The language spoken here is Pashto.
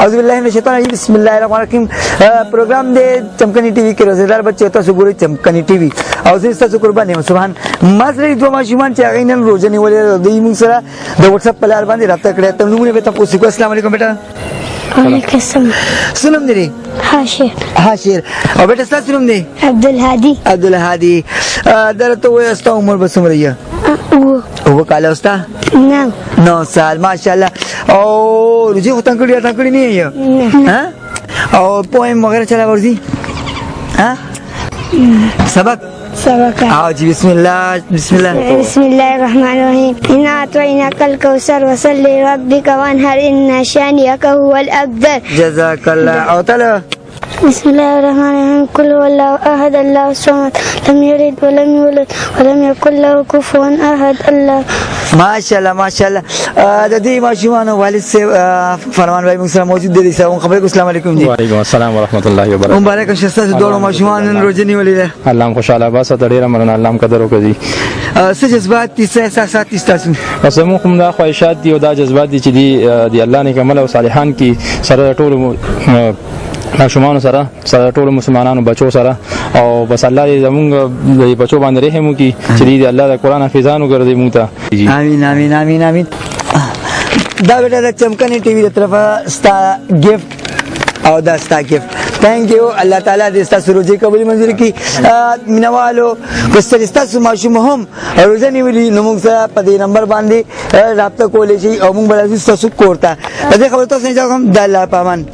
اعوذ باللہ من الشیطان الرجیم بسم اللہ الرحمن الرحیم پروگرام دے چمکنی ٹی وی کې روزدار بچو تاسو ګورئ چمکنی ټي وي او زه تاسو قربان یم سبحان مازری دوه ماشومان چې هغه نن روزه نیولې دوی موږ سره د واتس اپ په لار باندې رابطه کړې ته نومونه به تاسو کو السلام علیکم بیٹا وعلیکم السلام سلام دی حاشر او بیٹا تاسو نوم دی عبدالهادی درته وې استا عمر به څومره یې او کال استا 9 سال ماشاءالله او روزي ختم کړی نه یې ها او پویم وغیرہ چلا ورزی ها سبق جی بسم الله الرحمن الرحیم انا اعطیناک الکوثر وصل لربک وانحر ان شانئک هو الابتر جزاک الله او تعالی بسم الله الرحمن الرحیم قل هو الله احد الله الصمد لم یلد ولم یولد ولم یکن له کفوا احد الله ماشاءالله د دې ماشومان والد سے فرمان بھائی موږ سره موجود دي سلام خبرکم السلام علیکم جی وعلیکم السلام ورحمۃ اللہ وبرکاتہ مبارک شه تاسو دوه ماشومان روزنی ولې الله خوشاله باسه ډیره مننه الله قدر وکړي څه جذبات دي څه احساسات دي تاسو پس موږ کوم دا خواهشات دي او دا جذبات دي چې دی الله نیک عمل او صالحان کی سره ټول ماشومان سره ټول مسلمانانو بچو سره او بس الله دې زمونږ د بچو باندې رحم وکړي چې دې الله د قران حافظانو ګرځي مونږ ته امين دا بیٹا د چمکنی ټي وي د طرفه ستا گفت او دا ستا گفت تھینک یو الله تعالی دې تاسو روزي قبول منظور کړي مینوالو که تاسو ماشوم هم روزه نیولې نو موږ سره په دې نمبر باندې رابطه کولی شي او موږ به تاسو کورته دې خبره تاسو نه ځم د الله پامان